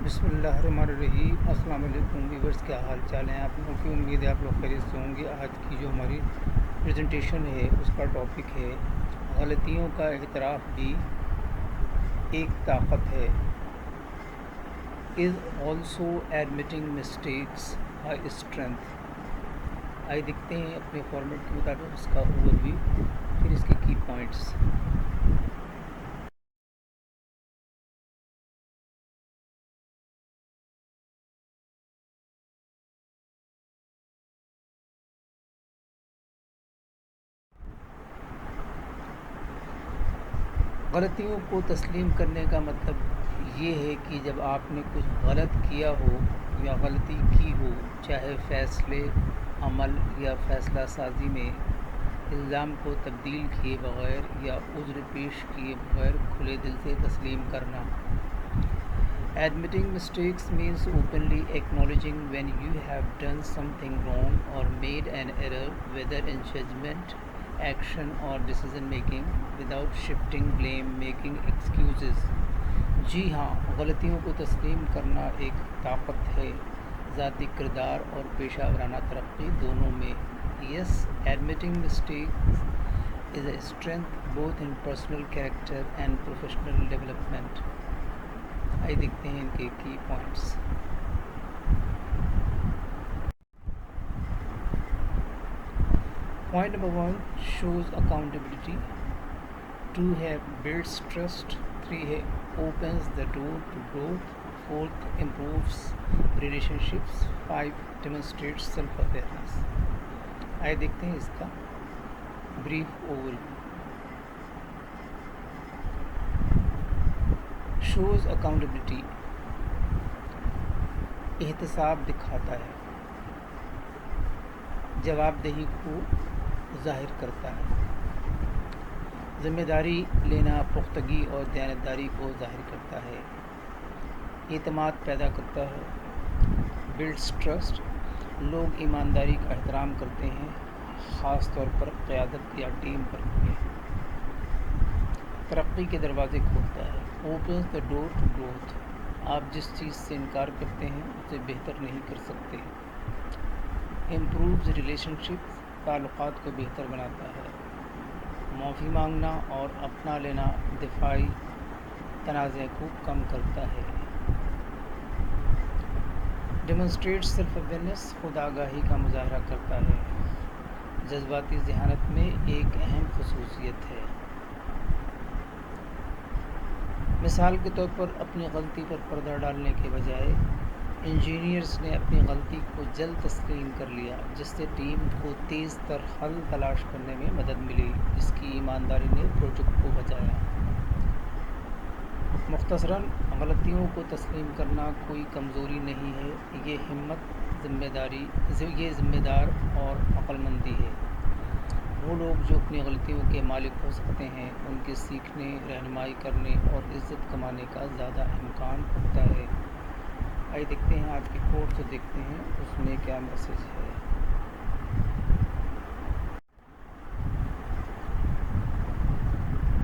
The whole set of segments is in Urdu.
بسم اللہ الرحمن الرحیم۔ السلام علیکم ویورز، کیا حال چال ہیں آپ لوگوں کی؟ امید ہے آپ لوگ خیریت سے ہوں گے۔ آج کی جو ہماری پریزنٹیشن ہے اس کا ٹاپک ہے غلطیوں کا اعتراف بھی ایک طاقت ہے۔ Is also admitting mistakes a strength. آئے دیکھتے ہیں اپنے فارمیٹ کے مطابق اس کا اوور ویو، پھر اس کے کی پوائنٹس۔ غلطیوں کو تسلیم کرنے کا مطلب یہ ہے کہ جب آپ نے کچھ غلط کیا ہو یا غلطی کی ہو، چاہے فیصلے، عمل یا فیصلہ سازی میں، الزام کو تبدیل کیے بغیر یا عذر پیش کیے بغیر کھلے دل سے تسلیم کرنا۔ Admitting mistakes means openly acknowledging when you have done something wrong or made an error, whether in judgment, action or decision making, without shifting blame, making excuses۔ جی ہاں، غلطیوں کو تسلیم کرنا ایک طاقت ہے، ذاتی کردار اور پیشہ ورانہ ترقی دونوں میں۔ Yes, admitting mistakes is a strength both in personal character and professional development۔ آئیے دیکھتے ہیں ان کے کی points. Point number 1، shows accountability. 2 ہے بلڈس ٹرسٹ۔ 3 ہے opens the door to growth. 4 improves relationships. 5 demonstrates self awareness. آئیے دیکھتے ہیں اس کا بریف اوور۔ شوز اکاؤنٹیبلٹی، احتساب دکھاتا ہے، جواب دہی کو ظاہر کرتا ہے، ذمہ داری لینا پختگی اور دیانتداری کو ظاہر کرتا ہے، اعتماد پیدا کرتا ہے۔ بلڈس ٹرسٹ، لوگ ایمانداری کا احترام کرتے ہیں، خاص طور پر قیادت یا ٹیم ورک میں۔ ترقی کے دروازے کھولتا ہے۔ Opens the door to growth, آپ جس چیز سے انکار کرتے ہیں اسے بہتر نہیں کر سکتے۔ امپرووز ریلیشن شپس، تعلقات کو بہتر بناتا ہے۔ معافی مانگنا اور اپنا لینا دفاعی تنازع کو کم کرتا ہے۔ ڈیمونسٹریٹ سیلف اویئرنیس، خود آگاہی کا مظاہرہ کرتا ہے، جذباتی ذہانت میں ایک اہم خصوصیت ہے۔ مثال کے طور پر اپنی غلطی پر پردہ ڈالنے کے بجائے انجینئرز نے اپنی غلطی کو جلد تسلیم کر لیا، جس سے ٹیم کو تیز تر حل تلاش کرنے میں مدد ملی۔ اس کی ایمانداری نے پروجیکٹ کو بچایا۔ مختصراً، غلطیوں کو تسلیم کرنا کوئی کمزوری نہیں ہے، یہ ہمت، ذمہ دار اور عقل مندی ہے۔ وہ لوگ جو اپنی غلطیوں کے مالک ہو سکتے ہیں، ان کے سیکھنے، رہنمائی کرنے اور عزت کمانے کا زیادہ امکان ہوتا ہے۔ آئیے دیکھتے ہیں آج کے کوٹ کو، دیکھتے ہیں اس میں کیا میسج ہے۔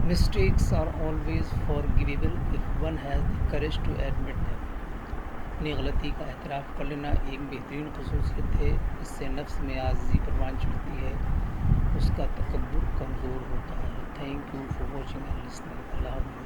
Mistakes are always forgivable if one has the courage to admit them. اپنی غلطی کا اعتراف کر لینا ایک بہترین خصوصیت ہے، اس سے نفس میں عاجزی پروان چڑھتی ہے، اس کا تکبر کمزور ہوتا ہے۔ Thank you for watching and listening. اللہ حافظ۔